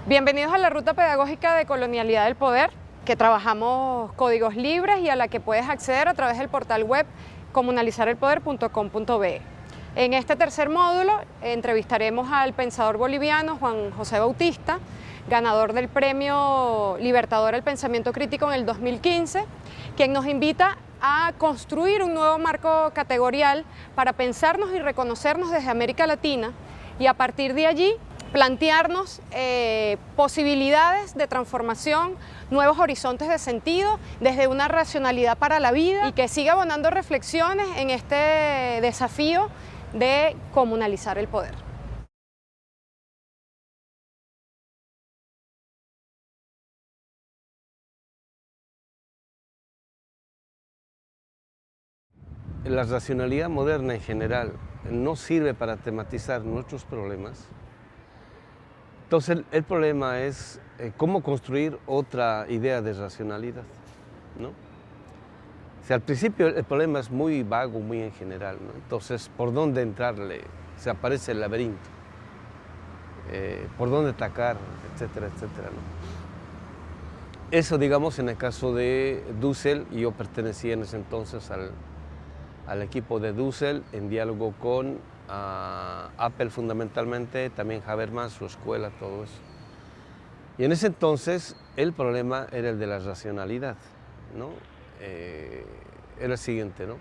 Bienvenidos a la ruta pedagógica de Colonialidad del Poder, que trabajamos códigos libres y a la que puedes acceder a través del portal web comunalizarelpoder.com.be. En este tercer módulo entrevistaremos al pensador boliviano Juan José Bautista, ganador del Premio Libertador al Pensamiento Crítico en el 2015, quien nos invita a construir un nuevo marco categorial para pensarnos y reconocernos desde América Latina y a partir de allí plantearnos posibilidades de transformación, nuevos horizontes de sentido desde una racionalidad para la vida y que siga abonando reflexiones en este desafío de comunalizar el poder. La racionalidad moderna en general no sirve para tematizar nuestros problemas. Entonces el problema es cómo construir otra idea de racionalidad, ¿no? O sea, al principio el problema es muy vago, muy en general, ¿no? Entonces, ¿por dónde entrarle? Se aparece el laberinto, por dónde atacar, etcétera, etcétera, ¿no? Eso, digamos, en el caso de Dussel, y yo pertenecía en ese entonces al equipo de Dussel, en diálogo con Apple fundamentalmente, también Habermas, su escuela, todo eso. Y en ese entonces el problema era el de la racionalidad, ¿no? Era el siguiente, ¿no?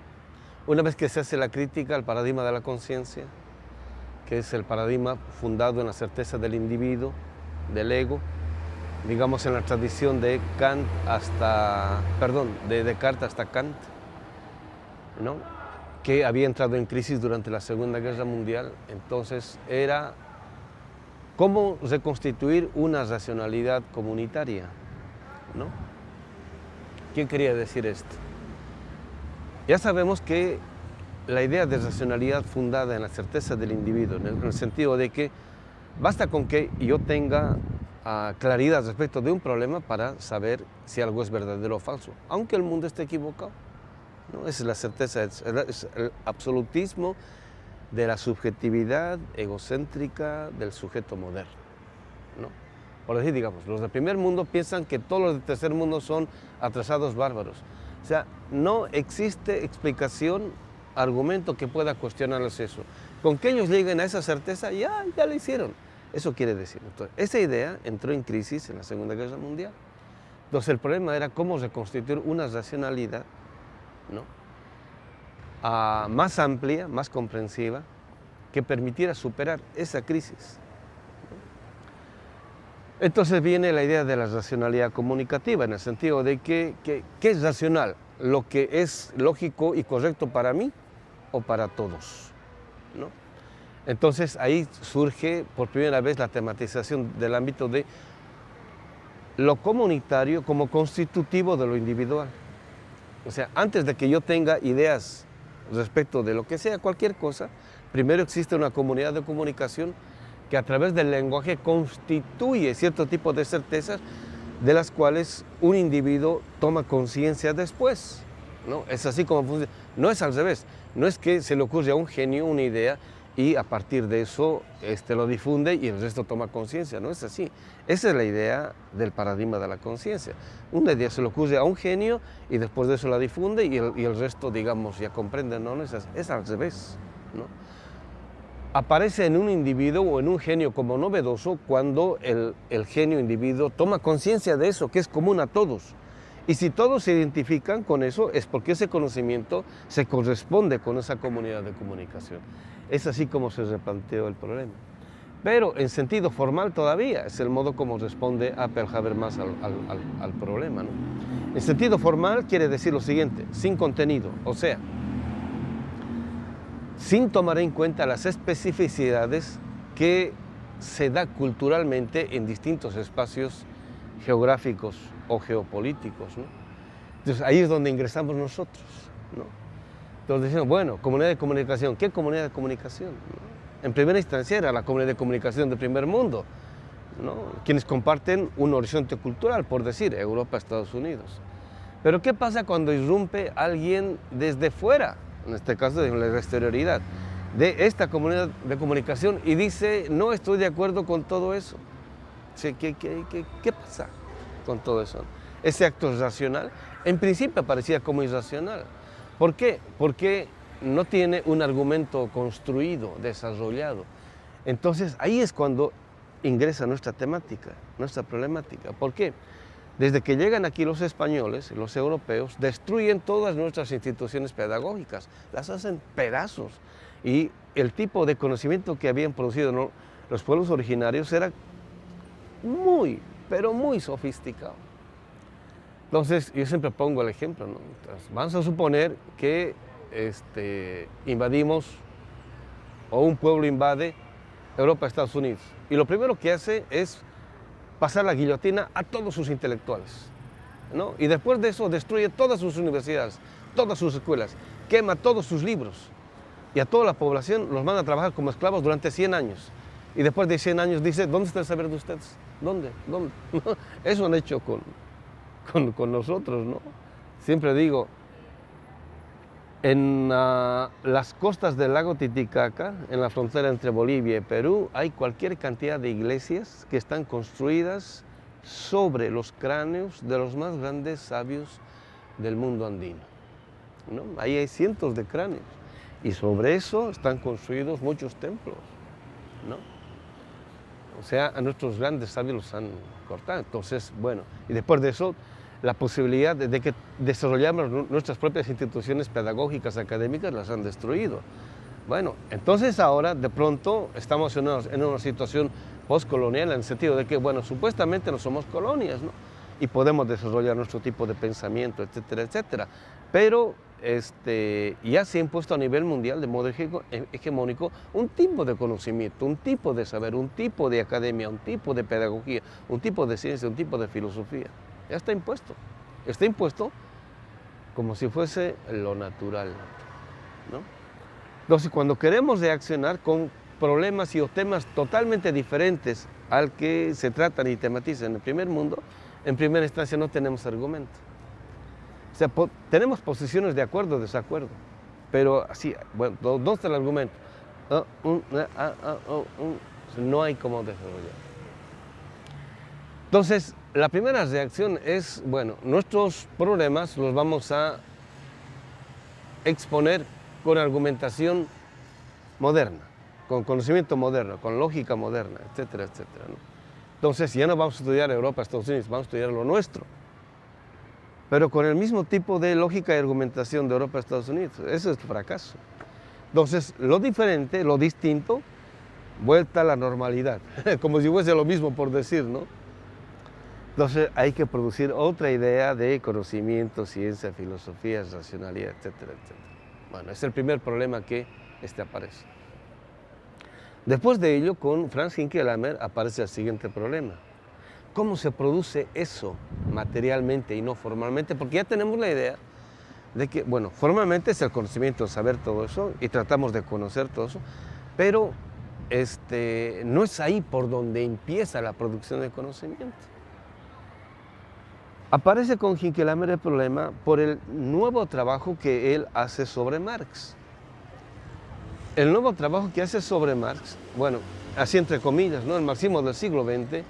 Una vez que se hace la crítica al paradigma de la conciencia, que es el paradigma fundado en la certeza del individuo, del ego, digamos en la tradición de de Descartes hasta Kant, ¿no? Que había entrado en crisis durante la Segunda Guerra Mundial, entonces era cómo reconstituir una racionalidad comunitaria, ¿no? ¿Qué quería decir esto? Ya sabemos que la idea de racionalidad fundada en la certeza del individuo, en el sentido de que basta con que yo tenga claridad respecto de un problema para saber si algo es verdadero o falso, aunque el mundo esté equivocado, ¿no? Esa es la certeza, es el absolutismo de la subjetividad egocéntrica del sujeto moderno, ¿no? Por decir, digamos, los del primer mundo piensan que todos los del tercer mundo son atrasados bárbaros. O sea, no existe explicación, argumento que pueda cuestionarles eso. Con que ellos lleguen a esa certeza, ya lo hicieron. Eso quiere decir. Entonces, esa idea entró en crisis en la Segunda Guerra Mundial. Entonces, el problema era cómo reconstituir una racionalidad, ¿no? Más amplia, más comprensiva, que permitiera superar esa crisis. Entonces viene la idea de la racionalidad comunicativa, en el sentido de que ¿qué es racional? ¿Lo que es lógico y correcto para mí o para todos, ¿no? Entonces ahí surge por primera vez la tematización del ámbito de lo comunitario como constitutivo de lo individual. O sea, antes de que yo tenga ideas respecto de lo que sea, cualquier cosa, primero existe una comunidad de comunicación que a través del lenguaje constituye cierto tipo de certezas de las cuales un individuo toma conciencia después, ¿no? Es así como funciona. No es al revés, no es que se le ocurre a un genio una idea y a partir de eso lo difunde y el resto toma conciencia, no es así. Esa es la idea del paradigma de la conciencia. Una idea se le ocurre a un genio y después de eso la difunde y el resto, digamos, ya comprende, no es así, es al revés, ¿no? Aparece en un individuo o en un genio como novedoso cuando el genio individuo toma conciencia de eso, que es común a todos. Y si todos se identifican con eso, es porque ese conocimiento se corresponde con esa comunidad de comunicación. Es así como se replanteó el problema. Pero en sentido formal todavía es el modo como responde Apple Habermas al problema, ¿no? En sentido formal quiere decir lo siguiente, sin contenido, o sea, sin tomar en cuenta las especificidades que se da culturalmente en distintos espacios geográficos o geopolíticos, ¿no? Entonces ahí es donde ingresamos nosotros, ¿no? Entonces decimos, bueno, comunidad de comunicación, ¿qué comunidad de comunicación? En primera instancia era la comunidad de comunicación del primer mundo, ¿no? Quienes comparten un horizonte cultural, por decir, Europa, Estados Unidos. Pero ¿qué pasa cuando irrumpe alguien desde fuera? En este caso de la exterioridad, de esta comunidad de comunicación y dice, no estoy de acuerdo con todo eso. Sí, ¿qué pasa con todo eso? Ese acto es racional. En principio parecía como irracional. ¿Por qué? Porque no tiene un argumento construido, desarrollado. Entonces ahí es cuando ingresa nuestra temática, nuestra problemática. ¿Por qué? Desde que llegan aquí los españoles, los europeos, destruyen todas nuestras instituciones pedagógicas, las hacen pedazos. Y el tipo de conocimiento que habían producido, ¿no?, los pueblos originarios era muy, pero muy sofisticado. Entonces, yo siempre pongo el ejemplo, ¿no? Entonces, vamos a suponer que invadimos, o un pueblo invade Europa, Estados Unidos, y lo primero que hace es pasar la guillotina a todos sus intelectuales, ¿no? Y después de eso destruye todas sus universidades, todas sus escuelas, quema todos sus libros, y a toda la población los manda a trabajar como esclavos durante 100 años. Y después de 100 años dice, ¿dónde está el saber de ustedes? ¿Dónde? Eso han hecho con nosotros, ¿no? Siempre digo, en las costas del lago Titicaca, en la frontera entre Bolivia y Perú, hay cualquier cantidad de iglesias que están construidas sobre los cráneos de los más grandes sabios del mundo andino, ¿no? Ahí hay cientos de cráneos y sobre eso están construidos muchos templos, ¿no? O sea, a nuestros grandes sabios los han cortado. Entonces, bueno, y después de eso, la posibilidad de que desarrollamos nuestras propias instituciones pedagógicas, académicas, las han destruido. Bueno, entonces ahora de pronto estamos en una situación postcolonial en el sentido de que, bueno, supuestamente no somos colonias, ¿no? Y podemos desarrollar nuestro tipo de pensamiento, etcétera, etcétera. Pero ya se ha impuesto a nivel mundial de modo hegemónico un tipo de conocimiento, un tipo de saber, un tipo de academia, un tipo de pedagogía, un tipo de ciencia, un tipo de filosofía. Ya está impuesto como si fuese lo natural, ¿no? Entonces, cuando queremos reaccionar con problemas y o temas totalmente diferentes al que se tratan y tematizan en el primer mundo, en primera instancia no tenemos argumento. O sea, tenemos posiciones de acuerdo o desacuerdo, pero así, bueno, ¿dónde está el argumento? No hay cómo desarrollar. Entonces, la primera reacción es, bueno, nuestros problemas los vamos a exponer con argumentación moderna, con conocimiento moderno, con lógica moderna, etcétera, etcétera, ¿no? Entonces, ya no vamos a estudiar Europa, Estados Unidos, vamos a estudiar lo nuestro, pero con el mismo tipo de lógica y argumentación de Europa, Estados Unidos. Eso es fracaso. Entonces, lo diferente, lo distinto, vuelta a la normalidad, como si fuese lo mismo por decir, ¿no? Entonces hay que producir otra idea de conocimiento, ciencia, filosofía, racionalidad, etcétera, etcétera. Bueno, es el primer problema que aparece. Después de ello, con Franz Hinckelammer aparece el siguiente problema. ¿Cómo se produce eso materialmente y no formalmente? Porque ya tenemos la idea de que, bueno, formalmente es el conocimiento, el saber todo eso, y tratamos de conocer todo eso, pero no es ahí por donde empieza la producción de conocimiento. Aparece con Hinckelammer el problema por el nuevo trabajo que él hace sobre Marx. El nuevo trabajo que hace sobre Marx, bueno, así entre comillas, ¿no? El marxismo del siglo XX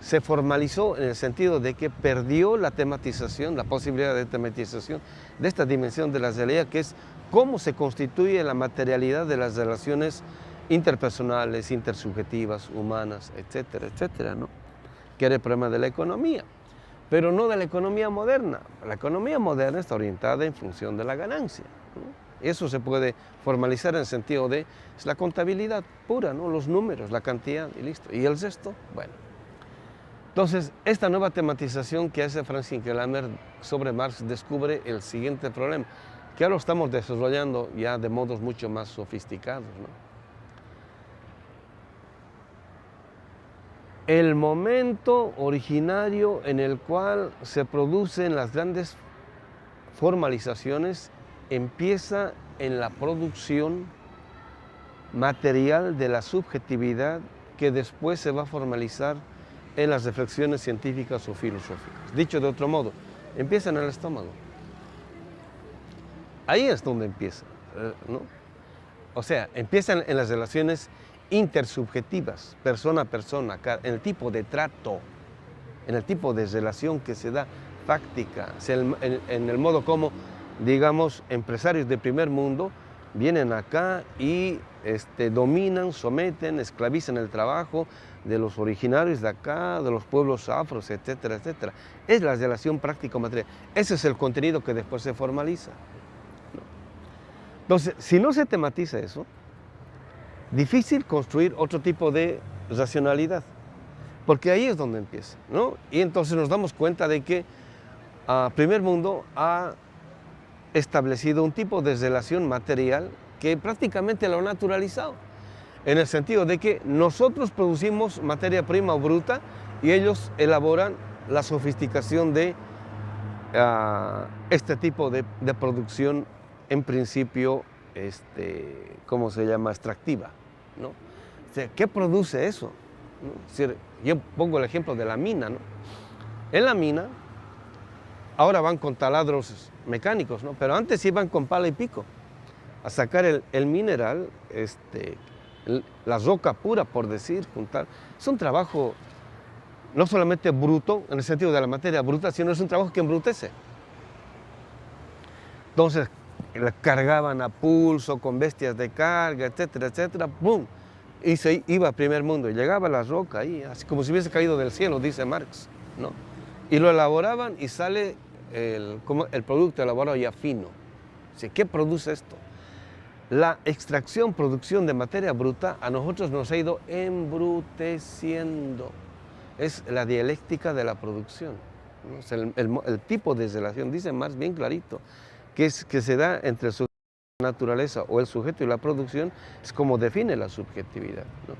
se formalizó en el sentido de que perdió la tematización, la posibilidad de tematización de esta dimensión de la realidad, que es cómo se constituye la materialidad de las relaciones interpersonales, intersubjetivas, humanas, etcétera, etcétera, ¿no? Que era el problema de la economía, pero no de la economía moderna. La economía moderna está orientada en función de la ganancia, ¿no? Eso se puede formalizar en el sentido de es la contabilidad pura, ¿no? Los números, la cantidad y listo. ¿Y el resto? Bueno. Entonces, esta nueva tematización que hace Franz Hinckelammer sobre Marx descubre el siguiente problema, que ahora lo estamos desarrollando ya de modos mucho más sofisticados, ¿no? El momento originario en el cual se producen las grandes formalizaciones empieza en la producción material de la subjetividad que después se va a formalizar en las reflexiones científicas o filosóficas. Dicho de otro modo, empieza en el estómago. Ahí es donde empieza, ¿no? O sea, empiezan en las relaciones intersubjetivas, persona a persona, en el tipo de trato, en el tipo de relación que se da fáctica, en el modo como, digamos, empresarios de primer mundo vienen acá y dominan, someten, esclavizan el trabajo de los originarios de acá, de los pueblos afros, etcétera, etcétera. Es la relación práctico-material. Ese es el contenido que después se formaliza, ¿no? Entonces, si no se tematiza eso, difícil construir otro tipo de racionalidad, porque ahí es donde empieza, ¿no? Y entonces nos damos cuenta de que primer mundo ha establecido un tipo de relación material que prácticamente lo ha naturalizado, en el sentido de que nosotros producimos materia prima o bruta y ellos elaboran la sofisticación de este tipo de producción, en principio, ¿cómo se llama?, extractiva, ¿no? O sea, ¿qué produce eso? ¿No? Es decir, yo pongo el ejemplo de la mina, ¿no? En la mina, ahora van con taladros mecánicos, ¿no? Pero antes iban con pala y pico a sacar el mineral, la roca pura, por decir, juntar. Es un trabajo no solamente bruto, en el sentido de la materia bruta, sino es un trabajo que embrutece. Entonces, la cargaban a pulso, con bestias de carga, etcétera, etcétera, ¡pum! Y se iba a primer mundo, y llegaba la roca ahí, así como si hubiese caído del cielo, dice Marx, ¿no? Y lo elaboraban y sale el producto elaborado ya fino. O sea, ¿qué produce esto? La extracción, producción de materia bruta a nosotros nos ha ido embruteciendo. Es la dialéctica de la producción, ¿no? O sea, el tipo de relación, dice Marx bien clarito, que se da entre su naturaleza o el sujeto y la producción, es como define la subjetividad, ¿no?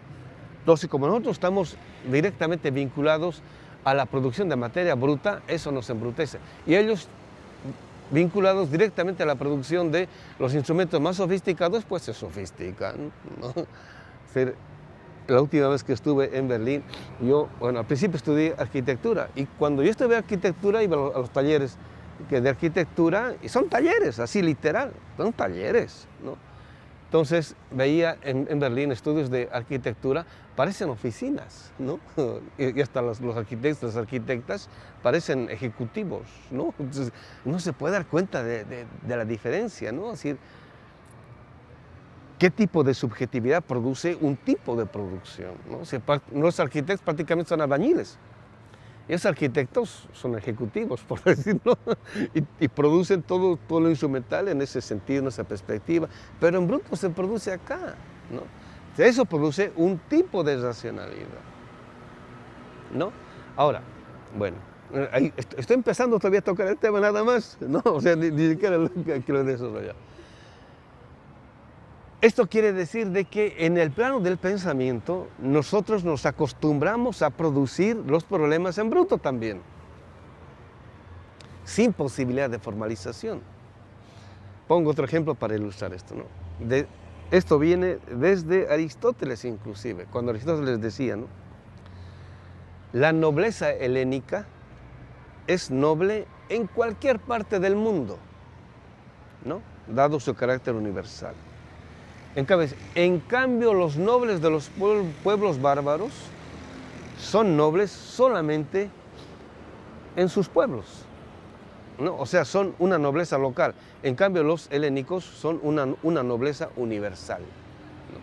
Entonces, como nosotros estamos directamente vinculados a la producción de materia bruta, eso nos embrutece. Y ellos, vinculados directamente a la producción de los instrumentos más sofisticados, pues se sofistican, ¿no? Es decir, la última vez que estuve en Berlín, al principio estudié arquitectura, y cuando yo estudié arquitectura iba a los talleres de arquitectura, y son talleres, así literal, son talleres, ¿no? Entonces veía en Berlín estudios de arquitectura, parecen oficinas, ¿no? Y hasta los arquitectos, las arquitectas parecen ejecutivos, ¿no? Entonces, no se puede dar cuenta de la diferencia, ¿no? Es decir, ¿qué tipo de subjetividad produce un tipo de producción, ¿no? O sea, los arquitectos prácticamente son albañiles. Y esos arquitectos son ejecutivos, por decirlo, y producen todo lo instrumental en ese sentido, en esa perspectiva, pero en bruto se produce acá, ¿no? O sea, eso produce un tipo de racionalidad, ¿no? Ahora, bueno, estoy empezando todavía a tocar el tema nada más, ¿no? O sea, ni siquiera lo quiero desarrollar. Esto quiere decir de que en el plano del pensamiento nosotros nos acostumbramos a producir los problemas en bruto también, sin posibilidad de formalización. Pongo otro ejemplo para ilustrar esto, ¿no? Esto viene desde Aristóteles inclusive, cuando Aristóteles decía, ¿no?, la nobleza helénica es noble en cualquier parte del mundo, ¿no?, dado su carácter universal. En cambio, los nobles de los pueblos bárbaros son nobles solamente en sus pueblos, ¿no? O sea, son una nobleza local. En cambio, los helénicos son una nobleza universal, ¿no?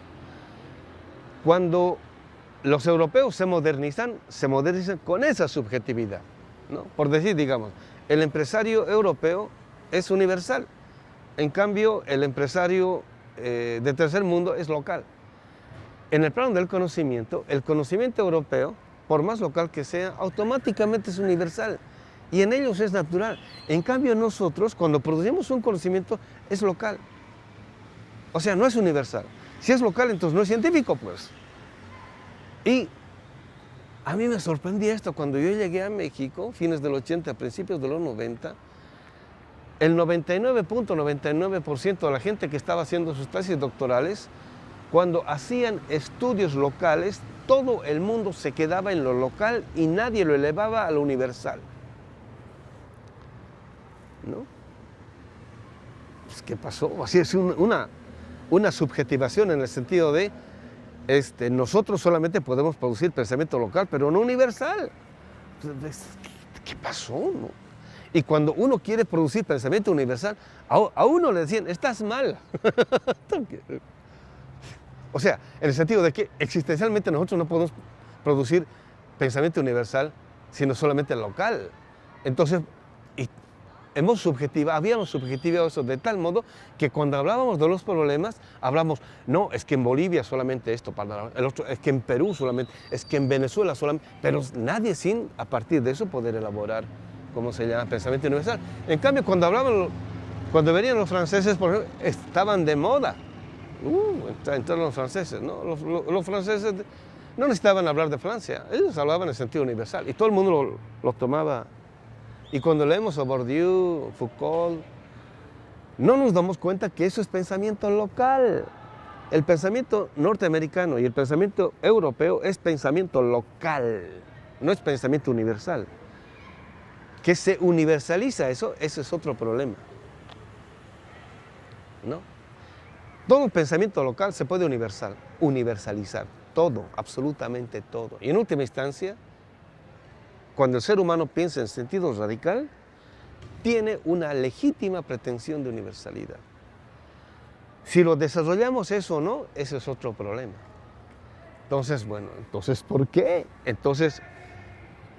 Cuando los europeos se modernizan con esa subjetividad, ¿no? Por decir, digamos, el empresario europeo es universal. En cambio, el empresario de tercer mundo es local. En el plano del conocimiento, el conocimiento europeo, por más local que sea, automáticamente es universal y en ellos es natural. En cambio nosotros, cuando producimos un conocimiento, es local. O sea, no es universal. Si es local, entonces no es científico, pues. Y a mí me sorprendía esto cuando yo llegué a México, fines del 80, principios de los 90, el 99.99% de la gente que estaba haciendo sus tesis doctorales, cuando hacían estudios locales, todo el mundo se quedaba en lo local y nadie lo elevaba a lo universal, ¿no? Pues, ¿qué pasó? Así es una subjetivación en el sentido de nosotros solamente podemos producir pensamiento local, pero no universal. ¿Qué pasó? ¿No? Y cuando uno quiere producir pensamiento universal, a uno le decían, estás mal. O sea, en el sentido de que existencialmente nosotros no podemos producir pensamiento universal, sino solamente local. Entonces, habíamos subjetivado eso de tal modo que cuando hablábamos de los problemas, hablamos, no, es que en Bolivia solamente esto, el otro, es que en Perú solamente, es que en Venezuela solamente, pero nadie sin, a partir de eso, poder elaborar, ¿cómo se llama?, pensamiento universal. En cambio, cuando venían los franceses, por ejemplo, estaban de moda. Entraron los franceses, ¿no? Los franceses no necesitaban hablar de Francia, ellos hablaban en sentido universal y todo el mundo lo tomaba. Y cuando leemos a Bourdieu, Foucault, no nos damos cuenta que eso es pensamiento local. El pensamiento norteamericano y el pensamiento europeo es pensamiento local, no es pensamiento universal. Que se universaliza eso, ese es otro problema, ¿no? Todo pensamiento local se puede universalizar, todo, absolutamente todo. Y en última instancia, cuando el ser humano piensa en sentido radical, tiene una legítima pretensión de universalidad. Si lo desarrollamos eso o no, ese es otro problema. Entonces, bueno, ¿por qué? Entonces,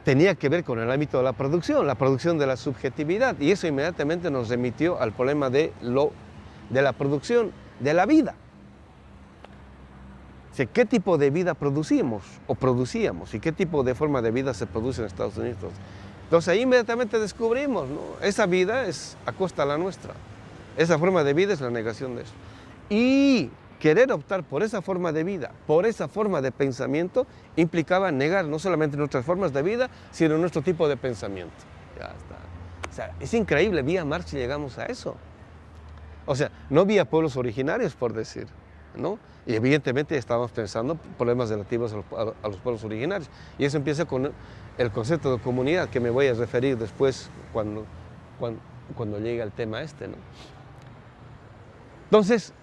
tenía que ver con el ámbito de la producción de la subjetividad, y eso inmediatamente nos remitió al problema de la producción de la vida. O sea, ¿qué tipo de vida producíamos y qué tipo de forma de vida se produce en Estados Unidos? Entonces ahí inmediatamente descubrimos, ¿no? Esa vida es a costa de la nuestra, esa forma de vida es la negación de eso. Y querer optar por esa forma de vida, por esa forma de pensamiento, implicaba negar no solamente nuestras formas de vida, sino nuestro tipo de pensamiento. Ya está. O sea, es increíble, vía Marx llegamos a eso. O sea, no vía pueblos originarios, por decir, ¿no? Y evidentemente estábamos pensando problemas relativos a los pueblos originarios. Y eso empieza con el concepto de comunidad, que me voy a referir después cuando llegue al tema ¿no? Entonces,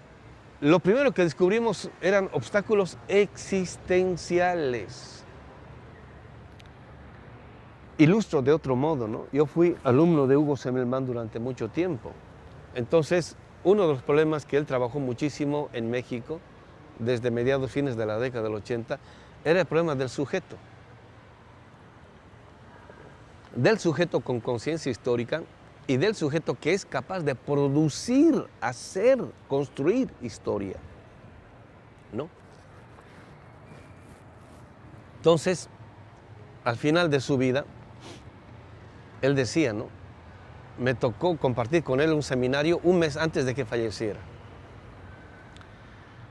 lo primero que descubrimos eran obstáculos existenciales. Ilustro de otro modo, ¿no? Yo fui alumno de Hugo Semmelmann durante mucho tiempo. Entonces, uno de los problemas que él trabajó muchísimo en México, desde mediados, fines de la década del 80, era el problema del sujeto con conciencia histórica y del sujeto que es capaz de producir, hacer, construir historia, ¿no? Entonces, al final de su vida, él decía, ¿no? Me tocó compartir con él un seminario un mes antes de que falleciera.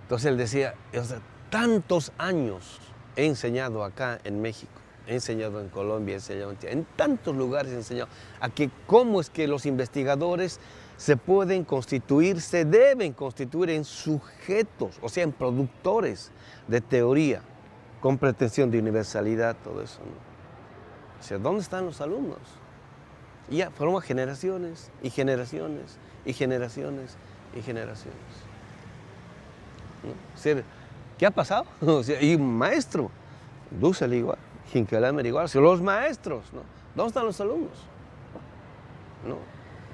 Entonces él decía, o sea, tantos años he enseñado acá en México, he enseñado en Colombia, he enseñado en tantos lugares, he enseñado a que cómo es que los investigadores se pueden constituir, se deben constituir en sujetos, o sea, en productores de teoría, con pretensión de universalidad, todo eso, ¿no? O sea, ¿dónde están los alumnos? Y ya forma generaciones y generaciones y generaciones y generaciones, ¿no? O sea, ¿qué ha pasado? O sea, y un maestro, Dussel igual, Hinckelammer igual, o sea, los maestros, ¿no? ¿Dónde están los alumnos? ¿No?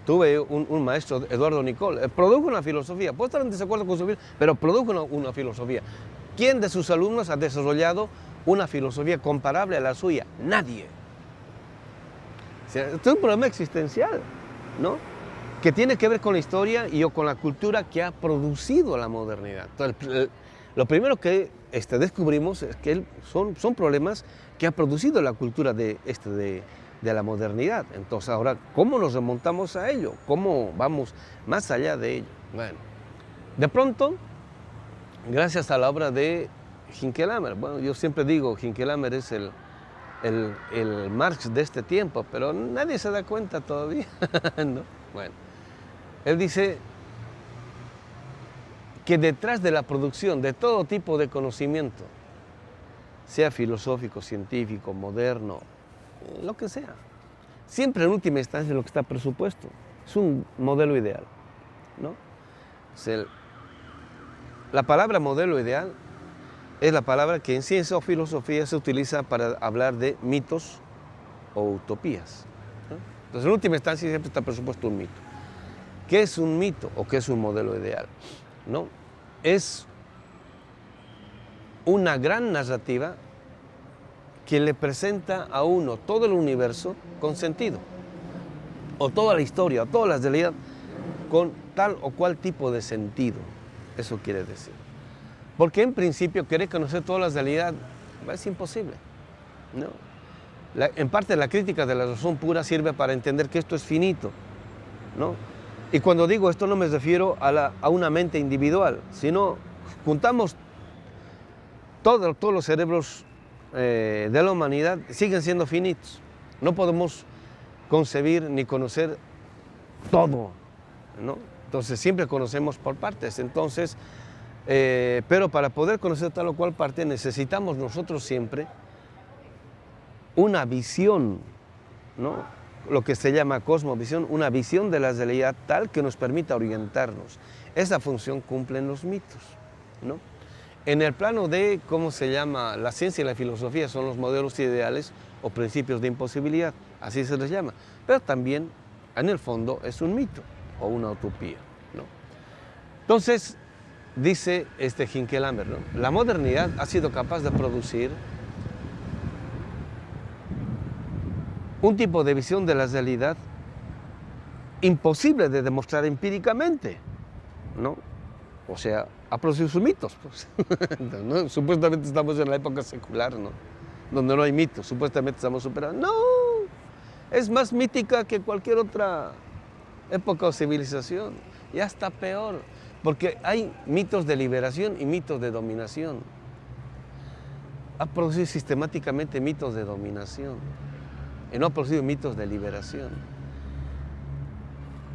Tuve un maestro, Eduardo Nicol, produjo una filosofía, puedo estar en desacuerdo con su vida, pero produjo una filosofía. ¿Quién de sus alumnos ha desarrollado una filosofía comparable a la suya? Nadie. O sea, esto es un problema existencial, ¿no? Que tiene que ver con la historia y con la cultura que ha producido la modernidad. Entonces, lo primero que descubrimos es que son problemas que ha producido la cultura de la modernidad. Entonces, ahora, ¿cómo nos remontamos a ello? ¿Cómo vamos más allá de ello? Bueno, de pronto, gracias a la obra de Hinckelammer, bueno, yo siempre digo, Hinckelammer es el Marx de este tiempo, pero nadie se da cuenta todavía, ¿no? Bueno, él dice que detrás de la producción de todo tipo de conocimiento, sea filosófico, científico, moderno, lo que sea, siempre en última instancia lo que está presupuesto es un modelo ideal, ¿no? O sea, la palabra modelo ideal es la palabra que en ciencia o filosofía se utiliza para hablar de mitos o utopías, ¿no? Entonces, en última instancia, siempre está presupuesto un mito. ¿Qué es un mito o qué es un modelo ideal? ¿No? Es una gran narrativa que le presenta a uno todo el universo con sentido, o toda la historia, o toda la realidad con tal o cual tipo de sentido. Eso quiere decir. Porque en principio querer conocer toda la realidad es imposible, ¿no? En parte la crítica de la razón pura sirve para entender que esto es finito, ¿no? Y cuando digo esto no me refiero a una mente individual, sino juntamos todos los cerebros de la humanidad, siguen siendo finitos. No podemos concebir ni conocer todo, ¿no? Entonces siempre conocemos por partes. Entonces, pero para poder conocer tal o cual parte necesitamos nosotros siempre una visión, ¿no? Lo que se llama cosmovisión, una visión de la realidad tal que nos permita orientarnos. Esa función cumplen los mitos, ¿no? En el plano de, ¿cómo se llama? La ciencia y la filosofía son los modelos ideales o principios de imposibilidad, así se les llama. Pero también, en el fondo, es un mito o una utopía, ¿no? Entonces, dice Hinkelammer, ¿no? La modernidad ha sido capaz de producir un tipo de visión de la realidad imposible de demostrar empíricamente, ¿no? O sea, ha producido sus mitos, pues. ¿No? Supuestamente estamos en la época secular, ¿no? Donde no hay mitos, supuestamente estamos superados. No, es más mítica que cualquier otra época o civilización, ya está peor, porque hay mitos de liberación y mitos de dominación. Ha producido sistemáticamente mitos de dominación y no ha producido mitos de liberación.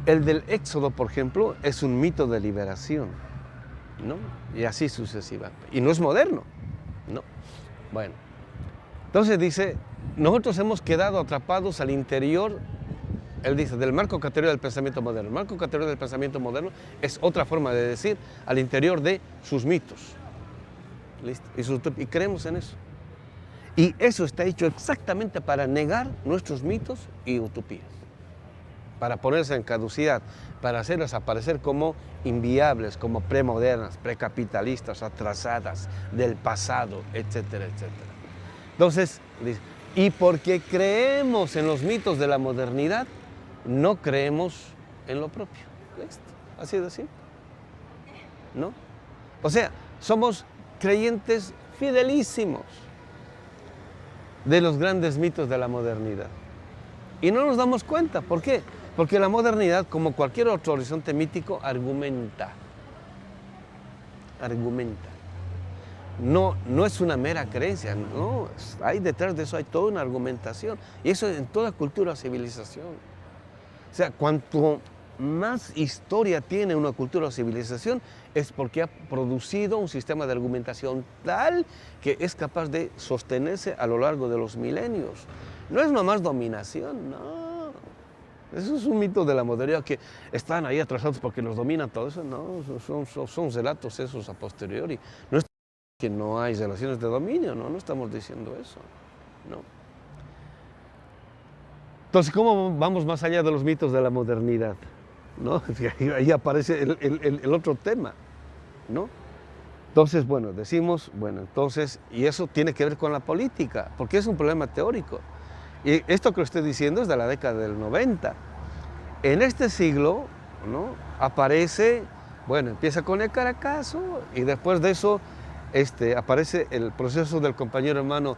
El del Éxodo, por ejemplo, es un mito de liberación, ¿no? Y así sucesivamente. Y no es moderno, ¿no? Bueno, entonces dice, nosotros hemos quedado atrapados al interior, él dice, del marco categórico del pensamiento moderno. El marco categórico del pensamiento moderno es otra forma de decir al interior de sus mitos. ¿Listo? Y creemos en eso. Y eso está hecho exactamente para negar nuestros mitos y utopías, para ponerse en caducidad, para hacerlas aparecer como inviables, como premodernas, precapitalistas, atrasadas, del pasado, etcétera, etcétera. Entonces, dice, y porque creemos en los mitos de la modernidad, no creemos en lo propio. ¿Listo? Así de simple, ¿no? O sea, somos creyentes fidelísimos de los grandes mitos de la modernidad. Y no nos damos cuenta. ¿Por qué? Porque la modernidad, como cualquier otro horizonte mítico, argumenta. Argumenta. No es una mera creencia, no. Hay detrás de eso, hay toda una argumentación. Y eso en toda cultura o civilización. O sea, cuanto más historia tiene una cultura o civilización, es porque ha producido un sistema de argumentación tal que es capaz de sostenerse a lo largo de los milenios. No es nomás dominación, no. Eso es un mito de la modernidad, que están ahí atrasados porque nos dominan todo eso. No, son relatos esos a posteriori. No es que no hay relaciones de dominio, no estamos diciendo eso, no. Entonces, ¿cómo vamos más allá de los mitos de la modernidad? ¿No? Ahí aparece el otro tema, ¿no? Entonces, bueno, decimos, bueno, entonces, y eso tiene que ver con la política, porque es un problema teórico. Y esto que estoy diciendo es de la década del 90. En este siglo, ¿no? Aparece, bueno, empieza con el Caracazo, y después de eso aparece el proceso del compañero hermano,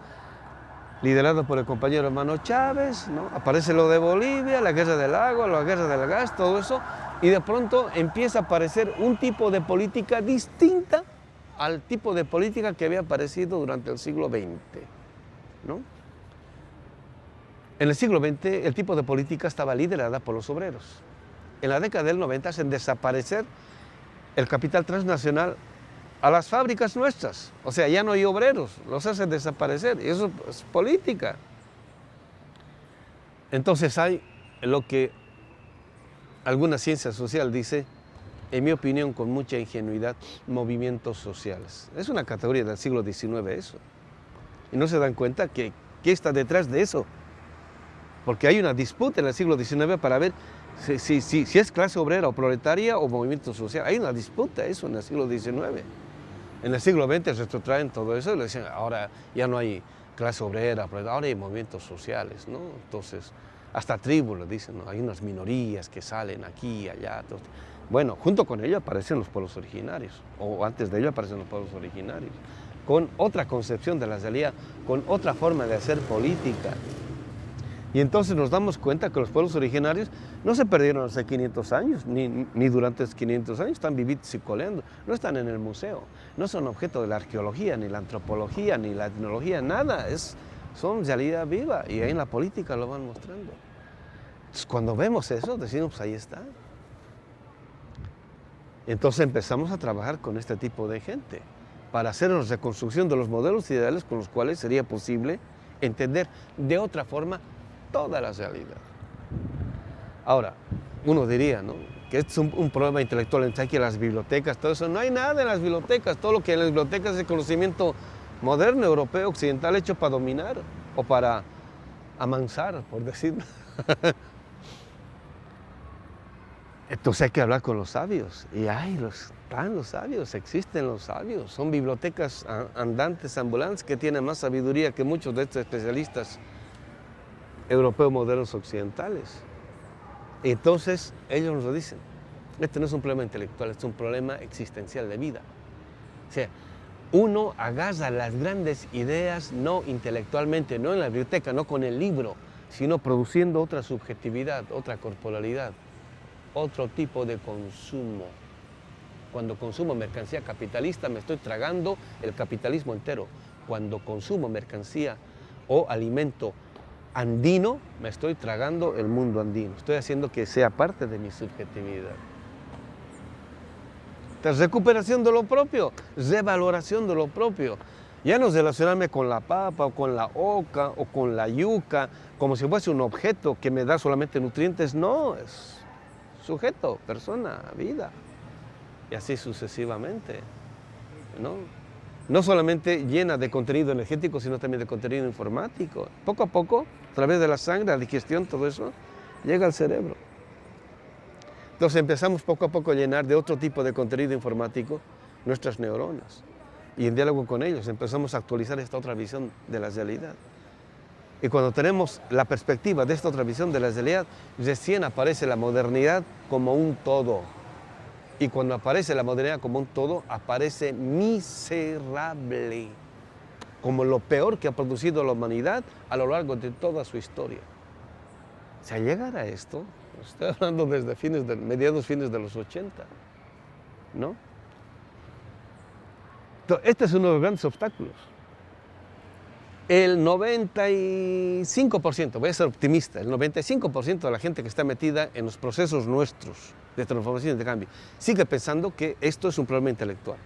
liderado por el compañero hermano Chávez, ¿no? Aparece lo de Bolivia, la guerra del agua, la guerra del gas, todo eso, y de pronto empieza a aparecer un tipo de política distinta al tipo de política que había aparecido durante el siglo XX, ¿no? En el siglo XX el tipo de política estaba liderada por los obreros. En la década del 90 hacen desaparecer el capital transnacional a las fábricas nuestras. O sea, ya no hay obreros, los hacen desaparecer. Y eso es política. Entonces hay lo que alguna ciencia social dice en mi opinión, con mucha ingenuidad, movimientos sociales. Es una categoría del siglo XIX eso. Y no se dan cuenta que está detrás de eso. Porque hay una disputa en el siglo XIX para ver si es clase obrera o proletaria o movimiento social. Hay una disputa eso en el siglo XIX. En el siglo XX retrotraen todo eso y le dicen, ahora ya no hay clase obrera, ahora hay movimientos sociales, ¿no? Entonces, hasta tribus le dicen, ¿no? Hay unas minorías que salen aquí y allá. Bueno, junto con ello aparecen los pueblos originarios, o antes de ello aparecen los pueblos originarios, con otra concepción de la realidad, con otra forma de hacer política. Y entonces nos damos cuenta que los pueblos originarios no se perdieron hace 500 años, ni durante esos 500 años, están vivitos y coleando, no están en el museo, no son objeto de la arqueología, ni la antropología, ni la etnología, nada, son realidad viva y ahí en la política lo van mostrando. Entonces cuando vemos eso, decimos, pues ahí está. Entonces empezamos a trabajar con este tipo de gente para hacer una reconstrucción de los modelos ideales con los cuales sería posible entender de otra forma toda la realidad. Ahora, uno diría, ¿no?, que este es un problema intelectual, entre aquí las bibliotecas, todo eso. No hay nada en las bibliotecas, todo lo que hay en las bibliotecas es el conocimiento moderno, europeo, occidental, hecho para dominar o para amansar, por decirlo. Entonces hay que hablar con los sabios, y están los sabios, existen los sabios, son bibliotecas andantes, ambulantes, que tienen más sabiduría que muchos de estos especialistas europeos modernos occidentales. Entonces ellos nos lo dicen, este no es un problema intelectual, este es un problema existencial de vida. O sea, uno agarra las grandes ideas no intelectualmente, no en la biblioteca, no con el libro, sino produciendo otra subjetividad, otra corporalidad, otro tipo de consumo. Cuando consumo mercancía capitalista me estoy tragando el capitalismo entero. Cuando consumo mercancía o alimento andino, me estoy tragando el mundo andino. Estoy haciendo que sea parte de mi subjetividad. Entonces, recuperación de lo propio, revaloración de lo propio. Ya no relacionarme con la papa, o con la oca, o con la yuca, como si fuese un objeto que me da solamente nutrientes. No, es sujeto, persona, vida. Y así sucesivamente, ¿no? No solamente llena de contenido energético, sino también de contenido informático. Poco a poco, a través de la sangre, la digestión, todo eso, llega al cerebro. Entonces empezamos poco a poco a llenar de otro tipo de contenido informático nuestras neuronas. Y en diálogo con ellos empezamos a actualizar esta otra visión de la realidad. Y cuando tenemos la perspectiva de esta otra visión de la realidad, recién aparece la modernidad como un todo. Y cuando aparece la modernidad como un todo, aparece miserable, como lo peor que ha producido la humanidad a lo largo de toda su historia. O sea, llegar a esto, estoy hablando desde mediados, fines de los 80, ¿no? Entonces, este es uno de los grandes obstáculos. El 95%, voy a ser optimista, el 95% de la gente que está metida en los procesos nuestros de transformación y de cambio sigue pensando que esto es un problema intelectual.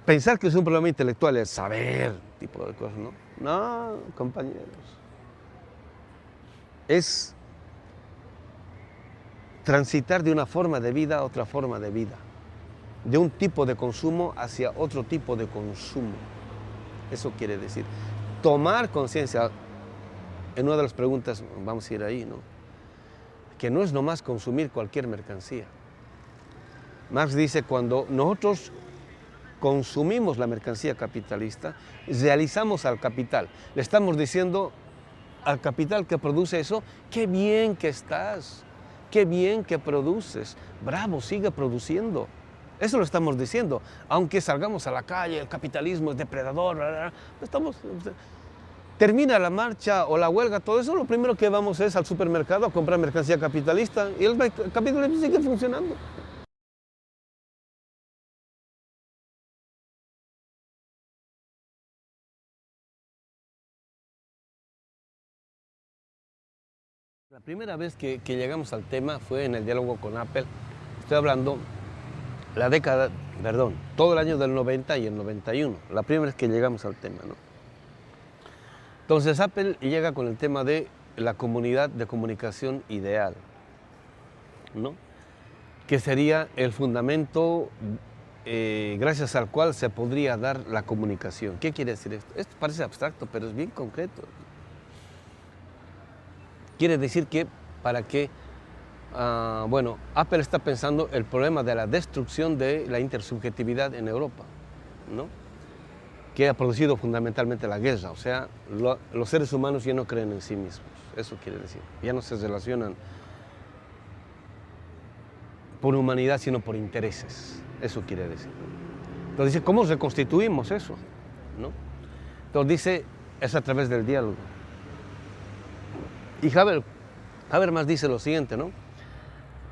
Pensar que es un problema intelectual es saber, tipo de cosas, ¿no? No, compañeros. Es transitar de una forma de vida a otra forma de vida, de un tipo de consumo hacia otro tipo de consumo. Eso quiere decir tomar conciencia. En una de las preguntas, vamos a ir ahí, ¿no?, que no es nomás consumir cualquier mercancía. Marx dice, cuando nosotros consumimos la mercancía capitalista, realizamos al capital. Le estamos diciendo al capital que produce eso, qué bien que estás, qué bien que produces, bravo, sigue produciendo. Eso lo estamos diciendo, aunque salgamos a la calle, el capitalismo es depredador, termina la marcha o la huelga, todo eso, lo primero que vamos es al supermercado a comprar mercancía capitalista y el capitalismo sigue funcionando. La primera vez que llegamos al tema fue en el diálogo con Apple. Estoy hablando todo el año del 90 y el 91, la primera vez que llegamos al tema, ¿no? Entonces Apple llega con el tema de la comunidad de comunicación ideal, ¿no? que sería el fundamento gracias al cual se podría dar la comunicación. ¿Qué quiere decir esto? Esto parece abstracto, pero es bien concreto. Quiere decir que para que, bueno, Apple está pensando el problema de la destrucción de la intersubjetividad en Europa, ¿no? Que ha producido fundamentalmente la guerra. O sea, los seres humanos ya no creen en sí mismos. Eso quiere decir. Ya no se relacionan por humanidad, sino por intereses. Eso quiere decir. Entonces dice, ¿cómo reconstituimos eso? ¿No? Entonces dice, es a través del diálogo. Y Habermas dice lo siguiente, ¿no?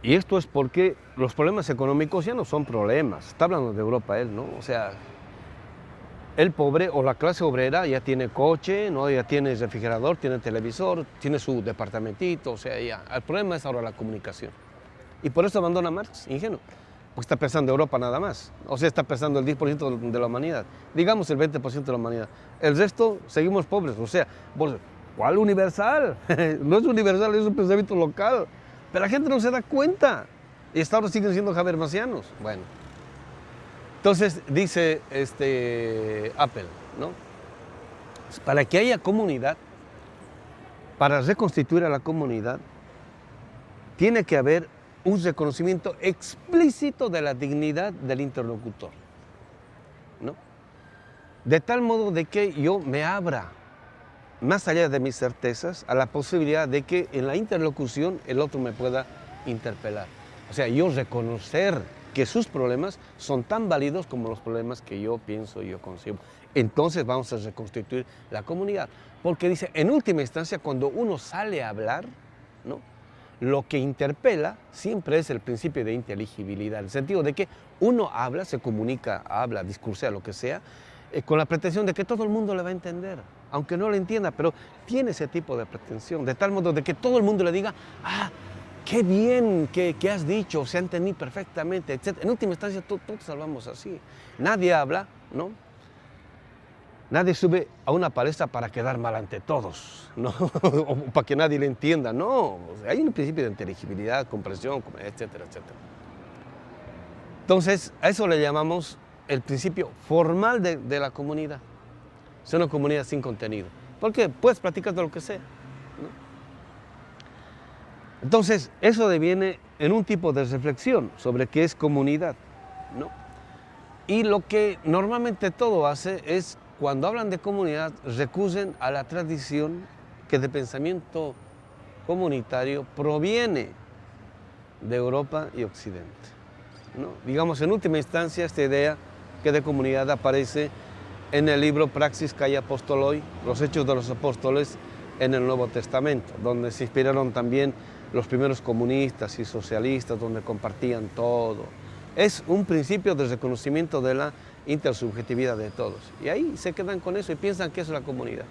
Y esto es porque los problemas económicos ya no son problemas. Está hablando de Europa él, ¿no? O sea, el pobre o la clase obrera ya tiene coche, ¿no? Ya tiene refrigerador, tiene televisor, tiene su departamentito, o sea, ya. El problema es ahora la comunicación. Y por eso abandona Marx, ingenuo. Porque está pensando Europa nada más. O sea, está pensando el 10% de la humanidad. Digamos el 20% de la humanidad. El resto seguimos pobres. O sea, ¿cuál universal? No es universal, es un pensamiento local. Pero la gente no se da cuenta. Y hasta ahora siguen siendo habermasianos. Bueno. Entonces dice Apple, ¿no? Para que haya comunidad, para reconstituir a la comunidad, tiene que haber un reconocimiento explícito de la dignidad del interlocutor, ¿no? De tal modo de que yo me abra, más allá de mis certezas, a la posibilidad de que en la interlocución el otro me pueda interpelar. O sea, yo reconocer que sus problemas son tan válidos como los problemas que yo pienso y yo concibo. Entonces vamos a reconstituir la comunidad. Porque dice, en última instancia, cuando uno sale a hablar, ¿no? Lo que interpela siempre es el principio de inteligibilidad, en el sentido de que uno habla, se comunica, habla, discursea, lo que sea, con la pretensión de que todo el mundo le va a entender, aunque no lo entienda, pero tiene ese tipo de pretensión, de tal modo de que todo el mundo le diga, ah, qué bien que has dicho, se ha entendido perfectamente, etc. En última instancia, todos hablamos así. Nadie habla, ¿no? Nadie sube a una palestra para quedar mal ante todos, ¿no? O para que nadie le entienda, no. Hay un principio de inteligibilidad, comprensión, etcétera, etcétera. Entonces, a eso le llamamos el principio formal de la comunidad. Es una comunidad sin contenido. Porque puedes platicar de lo que sea, ¿no? Entonces, eso deviene en un tipo de reflexión sobre qué es comunidad, ¿no? Y lo que normalmente todo hace es, cuando hablan de comunidad, recurren a la tradición que de pensamiento comunitario proviene de Europa y Occidente, ¿no? Digamos, en última instancia, esta idea que de comunidad aparece en el libro Praxis Kai Apostoloi, los Hechos de los Apóstoles en el Nuevo Testamento, donde se inspiraron también los primeros comunistas y socialistas, donde compartían todo. Es un principio de reconocimiento de la intersubjetividad de todos. Y ahí se quedan con eso y piensan que es la comunidad.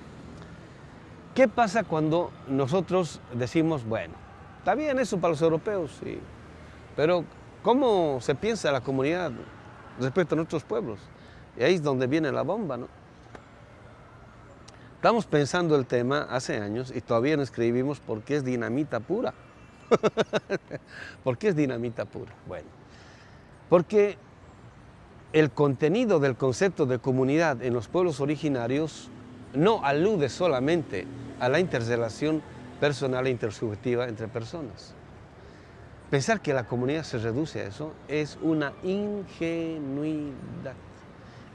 ¿Qué pasa cuando nosotros decimos, bueno, está bien eso para los europeos, sí, pero ¿cómo se piensa la comunidad respecto a nuestros pueblos? Y ahí es donde viene la bomba, ¿no? Estamos pensando el tema hace años y todavía no escribimos porque es dinamita pura. ¿Por qué es dinamita pura? Bueno, porque el contenido del concepto de comunidad en los pueblos originarios no alude solamente a la interrelación personal e intersubjetiva entre personas. Pensar que la comunidad se reduce a eso es una ingenuidad.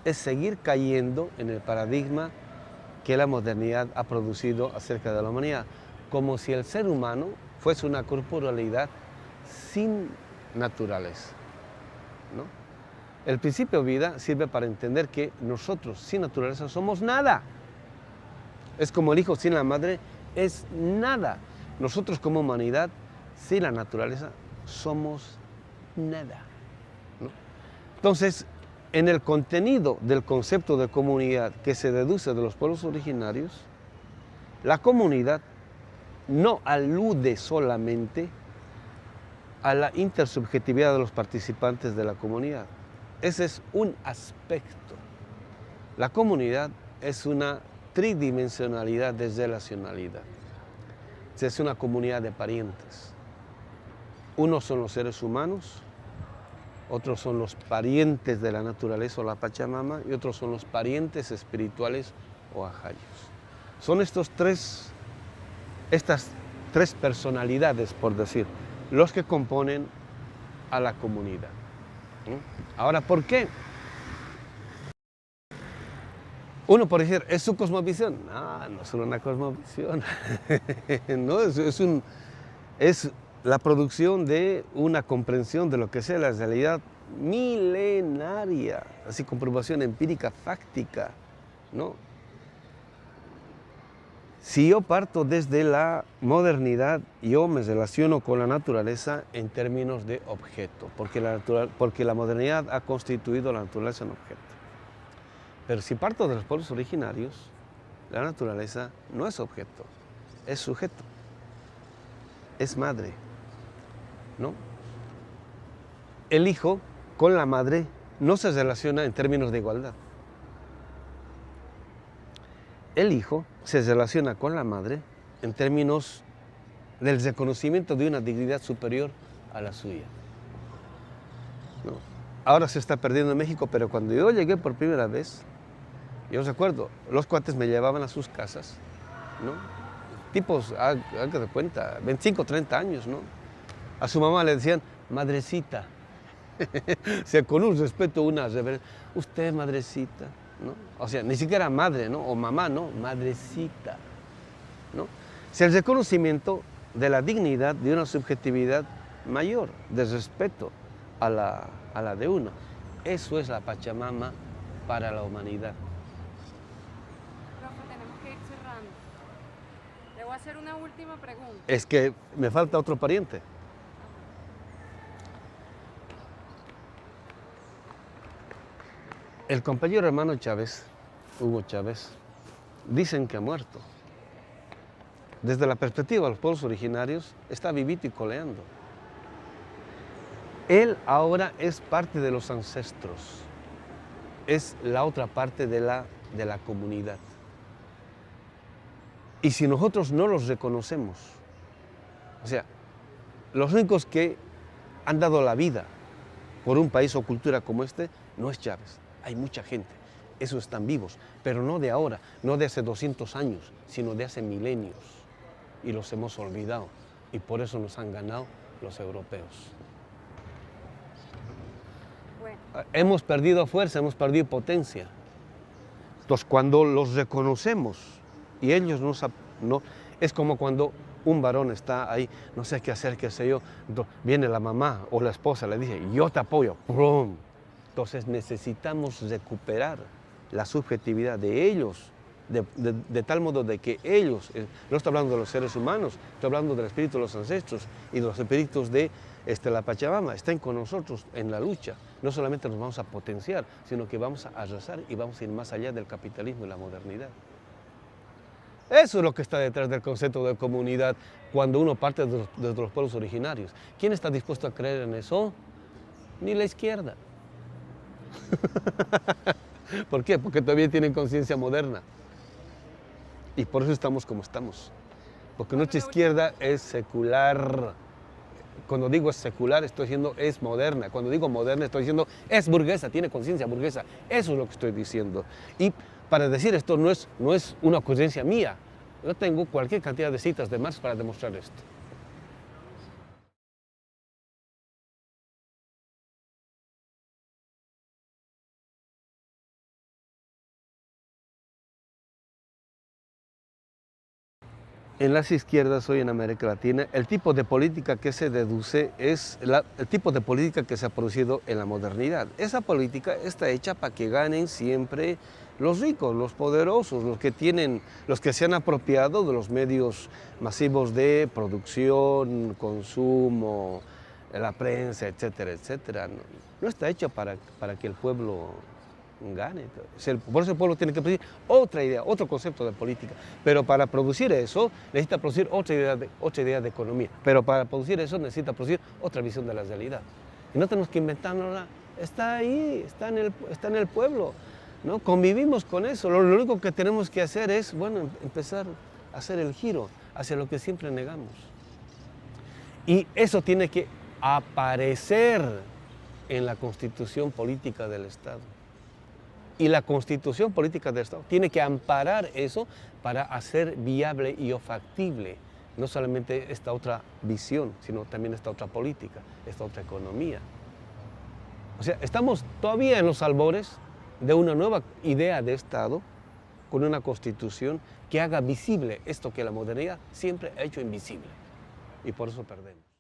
Es seguir cayendo en el paradigma que la modernidad ha producido acerca de la humanidad, como si el ser humano fuese una corporalidad sin naturaleza, ¿no? El principio vida sirve para entender que nosotros sin naturaleza somos nada. Es como el hijo sin la madre es nada. Nosotros como humanidad sin la naturaleza somos nada, ¿no? Entonces, en el contenido del concepto de comunidad que se deduce de los pueblos originarios, la comunidad no alude solamente a la intersubjetividad de los participantes de la comunidad. Ese es un aspecto. La comunidad es una tridimensionalidad de relacionalidad. Es una comunidad de parientes. Unos son los seres humanos otros son los parientes de la naturaleza o la Pachamama, y otros son los parientes espirituales o ajayos. Son estas tres personalidades, por decir, los que componen a la comunidad. Ahora, ¿por qué? Uno por decir, ¿es su cosmovisión? No, no es solo una cosmovisión. No, es la producción de una comprensión de lo que sea la realidad milenaria, así comprobación empírica, fáctica, ¿no? Si yo parto desde la modernidad, yo me relaciono con la naturaleza en términos de objeto, porque la modernidad ha constituido la naturaleza en objeto. Pero si parto de los pueblos originarios, la naturaleza no es objeto, es sujeto, es madre, ¿no? El hijo con la madre no se relaciona en términos de igualdad. El hijo se relaciona con la madre en términos del reconocimiento de una dignidad superior a la suya, ¿no? Ahora se está perdiendo en México, pero cuando yo llegué por primera vez, yo recuerdo, los cuates me llevaban a sus casas, ¿no? Tipos, haga de cuenta, 25, 30 años, ¿no? A su mamá le decían, madrecita. O sea, con un respeto, una reverencia. Usted, madrecita, ¿no? O sea, ni siquiera madre, ¿no? O mamá, ¿no? Madrecita, ¿no? O sea, el reconocimiento de la dignidad de una subjetividad mayor, de respeto a la de uno. Eso es la Pachamama para la humanidad. Voy a hacer una última pregunta. Es que me falta otro pariente. El compañero hermano Chávez, Hugo Chávez, dicen que ha muerto. Desde la perspectiva de los pueblos originarios, está vivito y coleando. Él ahora es parte de los ancestros, es la otra parte de la comunidad. Y si nosotros no los reconocemos, o sea, los únicos que han dado la vida por un país o cultura como este, no es Chávez. Hay mucha gente, esos están vivos, pero no de ahora, no de hace 200 años, sino de hace milenios. Y los hemos olvidado, y por eso nos han ganado los europeos. Bueno. Hemos perdido fuerza, hemos perdido potencia. Entonces, cuando los reconocemos, y ellos no, es como cuando un varón está ahí, no sé qué hacer, qué sé yo, viene la mamá o la esposa, le dice, yo te apoyo, ¡prum! Entonces necesitamos recuperar la subjetividad de ellos, de tal modo de que ellos, no estoy hablando de los seres humanos, estoy hablando del espíritu de los ancestros y de los espíritus de la Pachamama, estén con nosotros en la lucha. No solamente nos vamos a potenciar, sino que vamos a arrasar y vamos a ir más allá del capitalismo y la modernidad. Eso es lo que está detrás del concepto de comunidad cuando uno parte de los pueblos originarios. ¿Quién está dispuesto a creer en eso? Ni la izquierda. ¿Por qué? Porque todavía tienen conciencia moderna. Y por eso estamos como estamos. Porque nuestra izquierda es secular. Cuando digo es secular, estoy diciendo es moderna. Cuando digo moderna, estoy diciendo es burguesa, tiene conciencia burguesa. Eso es lo que estoy diciendo. Y para decir esto no es una ocurrencia mía. Yo tengo cualquier cantidad de citas de Marx para demostrar esto. En las izquierdas hoy en América Latina, el tipo de política que se deduce es el tipo de política que se ha producido en la modernidad. Esa política está hecha para que ganen siempre los ricos, los poderosos, los que se han apropiado de los medios masivos de producción, consumo, la prensa, etcétera, etcétera. No está hecha para que el pueblo gane. Por eso el pueblo tiene que producir otra idea, otro concepto de política. Pero para producir eso, necesita producir otra idea de economía. Pero para producir eso, necesita producir otra visión de la realidad. Y no tenemos que inventárnosla. Está ahí, está en el pueblo, ¿no? Convivimos con eso. Lo único que tenemos que hacer es, bueno, empezar a hacer el giro hacia lo que siempre negamos. Y eso tiene que aparecer en la constitución política del Estado. Y la constitución política del Estado tiene que amparar eso para hacer viable y factible no solamente esta otra visión, sino también esta otra política, esta otra economía. O sea, estamos todavía en los albores de una nueva idea de Estado con una constitución que haga visible esto que la modernidad siempre ha hecho invisible. Y por eso perdemos.